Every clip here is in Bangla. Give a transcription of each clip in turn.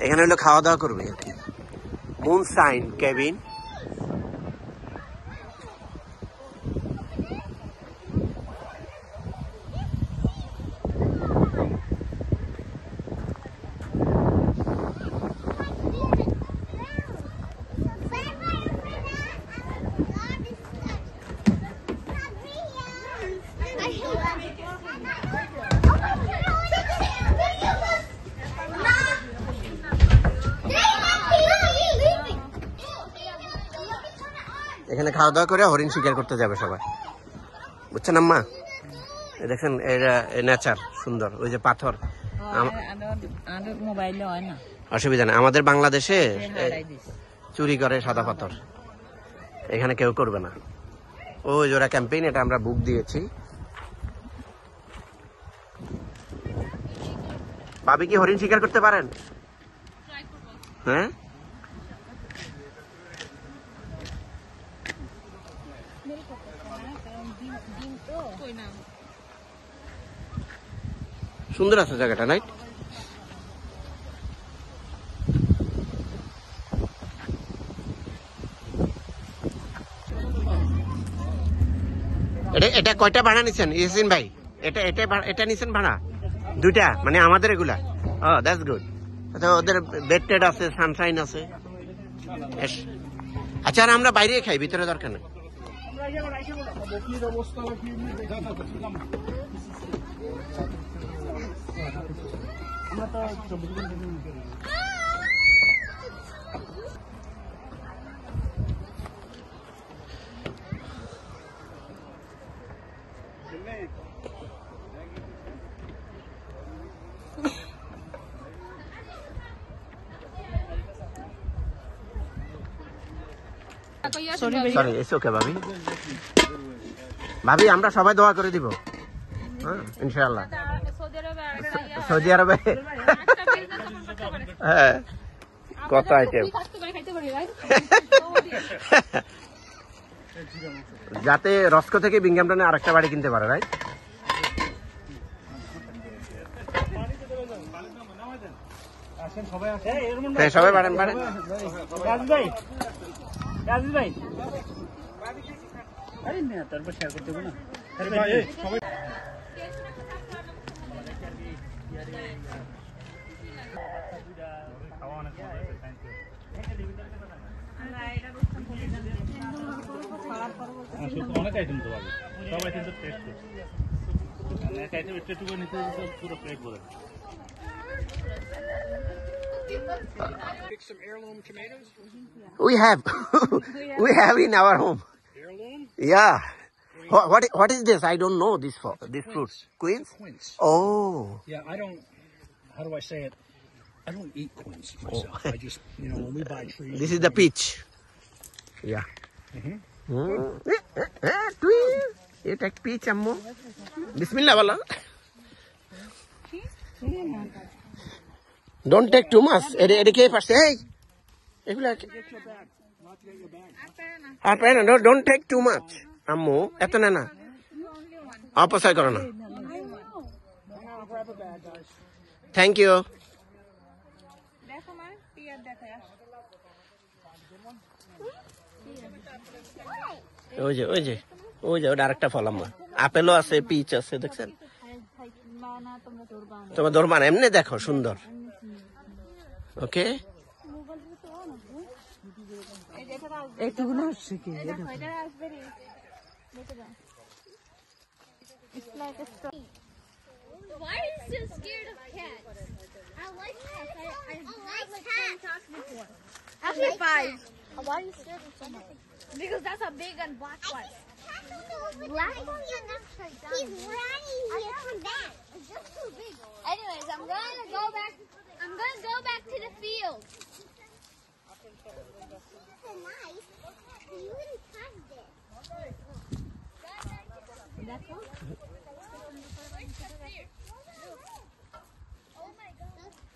এখানে হলো খাওয়া দাওয়া করবে আর কি। Moonshine cabin. এখানে খাওয়া দাওয়া করে হরিণ শিকার করতে যাবে সবাই, বুঝছেন আম্মা? দেখেন এটা নেচার সুন্দর, ওই যে পাথর। অসুবিধা নেই, আমাদের বাংলাদেশে চুরি করে সাদা পাথর, এখানে কেউ করবে না। ওই ওরা ক্যাম্পেইন, এটা আমরা বুক দিয়েছি। ভাবি কি হরিণ শিকার করতে পারেন? হ্যাঁ, সুন্দর আছে জায়গাটা, রাইট? এটা কয়টা ভাড়া নিছেন ইয়াসিন ভাই? এটা নিছেন ভাড়া? দুইটা, মানে আমাদের এগুলা? ও দ্যাটস গুড। ওদের বেড টেড আছে, সানশাইন আছে। আচ্ছা, আর আমরা বাইরে খাই, ভিতরে দরকার নেই। সরি, এসে ওকে ভাবি। ভাবি আমরা সবাই দোয়া করে দিব, হ্যাঁ ইনশাআল্লাহ। সৌদি আরবে হ্যাঁ, কত আইটেম, যাতে রস্কো থেকে বিংহামটনে আরেকটা বাড়ি কিনতে পারে, রাইট? সবাই বাড়েন বাড়েন। তারপর শেয়ার করতে হবে না। অনেক আইটেম তো পাবে, সব আইটেম তো টেস্ট করছে, এক আইটেম একটু একটু করে নিতে পুরো প্লেট ভরে। Pick some heirloom tomatoes. We have in our home. Heirloom? Yeah. What is this? I don't know this fruit. Quince? Quince. Oh. Yeah, I don't. How do I say it? I don't eat quince myself. I just, when we buy trees. This is the peach. Yeah. You take peach, ammo. Bismillah, wala. Don't take too much. Hey, don't take too much. Ammo, eto na. Opposite karo na. Thank you. ওই যে ওটা আরেকটা ফল আম্মা। আপেলও আছে, পিচ আছে, দেখছেন? তোমার ধরবা না, এমনি দেখো সুন্দর। ওকে, Why are you so scared of cats? I like cats. I like cats before. Actually, 5. Why are you scared of so much? Because that's a big and black one. Black one? He's running here from that. It's just too big. Anyways, I'm gonna go back to the field. Nice. You didn't touch it. That's all?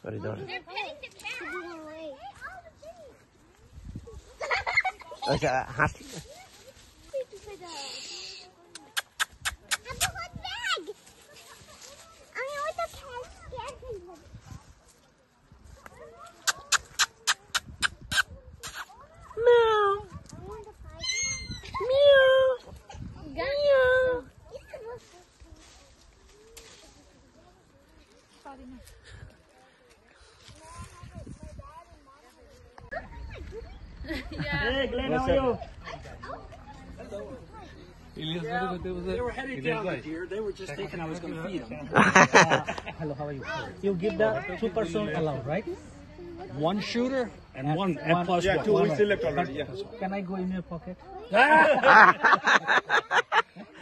Sorry, They're petting the cat. Okay, happy. Hey, Glenn, how are you? They were headed down the deer. They were just thinking I was going to feed them. Hello, how are you? You give the 2 person allowed, right? One shooter and one and plus yeah, one. 2 we select already. Yeah. Can I go in your pocket?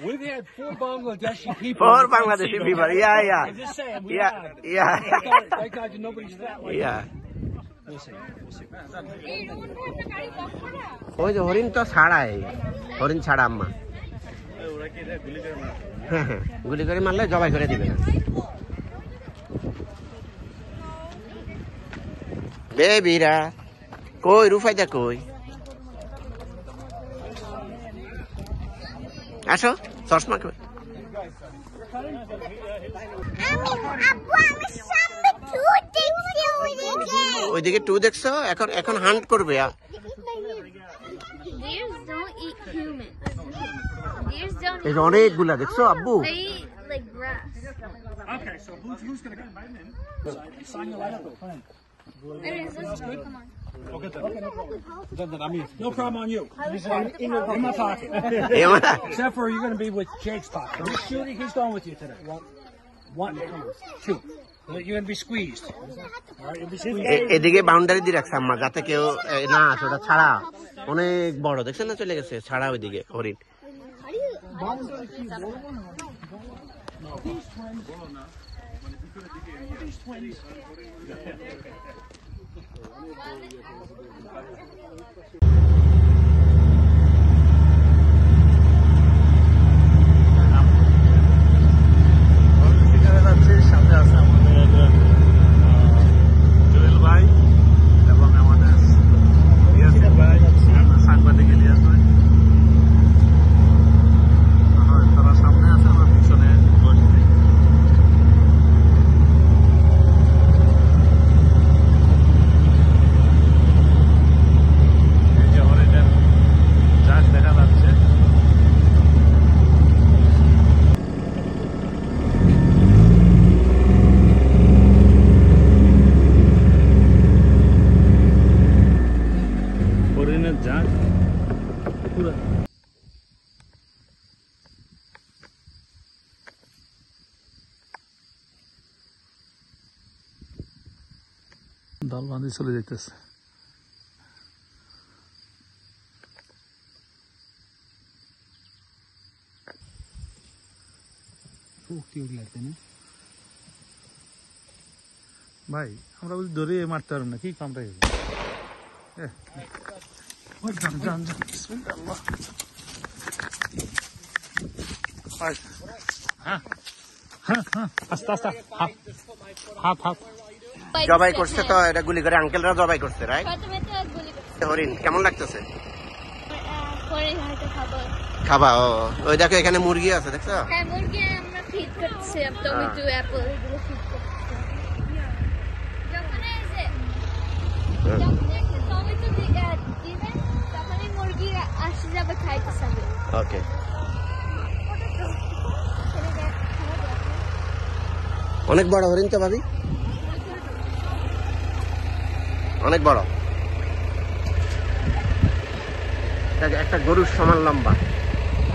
We've had 4 Bangladeshi people. 4 Bangladeshi people. Yeah, yeah. I'm just saying. We Yeah, had. yeah. Thank God nobody's fat like Yeah. We'll see. We'll see. ওই যে হরিণ তো ছাড়াই, হরিণ ছাড়া আম্মা। হ্যাঁ হ্যাঁ, গুলি করে মারলে জবাই করে দিবে না। বেবিরা কই, রুফাইদা কই? আসো, চশমা কই? ওইদিকে 2 দেখছো? এখন হান্ট করবে। Deers don't eat humans. Deers don't এই যে অনেকগুলা দেখছো আব্বু? They eat like grass. Okay, so who's going to come in? Sign your light up. Anyways, let's go. Come on. No problem on you. In my pocket. ఏమన్నా? Except for you're going to be with Jake's pocket. This shooting, he's going with you today. One, 2. You're going to be squeezed. All right, you'll be squeezed. এদিকে বাউন্ডারি দিয়ে রাখছে আম্মা, যাতে কেউ না আসে। ওটা ছাড়া অনেক বড়, দেখছেন না? চলে গেছে ছাড়া ওইদিকে হরিণ। সাথে আছে আমাদের জুয়েল ভাই এবং আমাদের ইয়াসিন ভাই, সাংবাদিক ইলিয়াস ভাই। তারা সামনে আছে, আমরা পিছনে বসছি। এই যে হরিণের চাষ দেখা যাচ্ছে। হরিণের ঝাঁক পুরো দল বাঁধে চলে যেতেছে। ভাই আমরা বলি ধরে মারতে পারবো না, কি কামড়াই যান যান যান। বিসমিল্লাহ। হ্যাঁ হ্যাঁ হ্যাঁ, আস্তে আস্তে, হাফ হাফ হাফ। জবাই করছে তো, এটা গুলি করে আঙ্কেলরা জবাই করছে, রাইট? প্রথমে তো গুলি করছে। হরিণ কেমন লাগতেছে? পরে হয়তো খাবো। খাবা? ও, ওই দেখো এখানে মুরগি আছে, দেখছো? হ্যাঁ, মুরগি আমরা ফিড করছি, টমেটো, অ্যাপল এগুলো ফিড করছি। যখন এই যে টমেটো দিবেন, তখনই মুরগি আসে যাবে খাইতে যাবে। ওকে। অনেক বড় হরিণ তো ভাবি, অনেক বড়। একটা গরুর সমান লম্বা,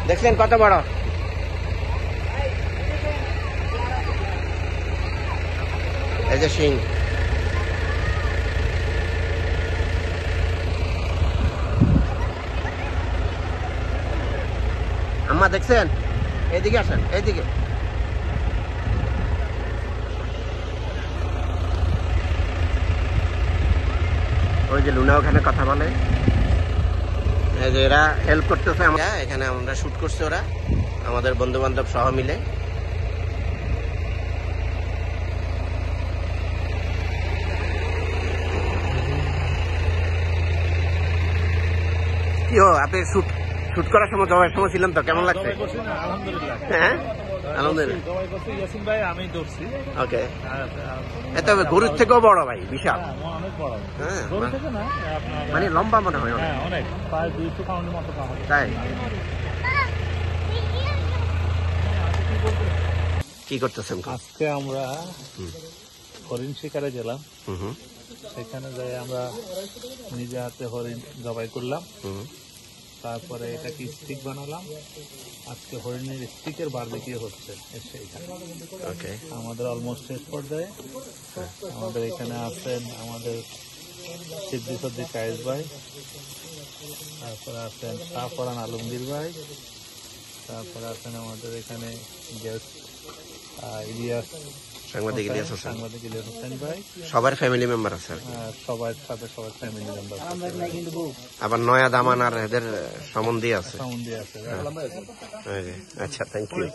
দেখছেন কত বড়? এই যে শিং। আম্মা দেখছেন? এইদিকে আসেন, এইদিকে। ওই যে লুনা ওখানে কথা বলে, এই যে এরা হেল্প করতেছে। এখানে আমরা শুট করছি, ওরা আমাদের বন্ধু বান্ধব সহ মিলে। কি হো, আপনি শুট করার সময়, জবাইয়ের সময় ছিলেন তো, কেমন লাগছে? আলহামদুলিল্লাহ। হ্যাঁ আলহামদুলিল্লাহ। জবাই করছি ইয়াসিন ভাই, আমি ধরছি। ওকে। এত গরুর থেকেও বড় ভাই, বিশাল। অনেক বড়। হ্যাঁ, গরু থেকে না, আপনার মানে লম্বা মনে হয় অনেক। হ্যাঁ অনেক, প্রায় 200 পাউন্ডের মতো পাওয়া যায়। তাই কি করতেছেন? আজকে আমরা হরিণ শিকারে গেলাম, হুম সেখানে যাই আমরা নিজে হাতে হরিণ জবাই করলাম, হুম। তারপরে এটাকে স্টিক বানালাম। আজকে হরিণের স্টিকের বারবিকিউ হচ্ছে এখানে। ওকে। আমাদের অলমোস্ট শেষ পর্যায়ে। আমাদের এখানে আছেন আমাদের সিদ্দিক কায়েস ভাই, তারপরে আছেন শাহফরান আলমগীর ভাই, তারপরে আছেন আমাদের এখানে গেস্ট ইলিয়াস সাংবাদিক ইলিয়াস হোসেন, সাংবাদিক ইলিয়াস হোসেন ভাই। সবার ফ্যামিলি মেম্বার আছে আর কি। সবার সাথে সবার ফ্যামিলি মেম্বার আবার নয়া দামান আর এদের সম্বন্ধী আছে। সম্বন্ধে আছে। এই যে, আচ্ছা, থ্যাংক ইউ।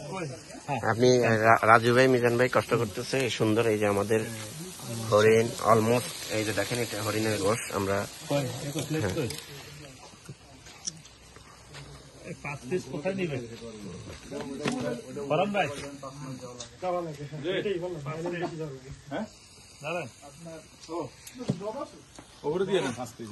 আপনি রাজু ভাই, মিজান ভাই কষ্ট করতেছে। এই সুন্দর, এই যে আমাদের হরিণ অলমোস্ট, এই যে দেখেন এটা হরিণের গোশ। আমরা পাঁচ পিস কোথায় নিবে ফরান ভাই? হ্যাঁ দাঁড়ান, ওগুলো দিয়ে দেন 5 পিস।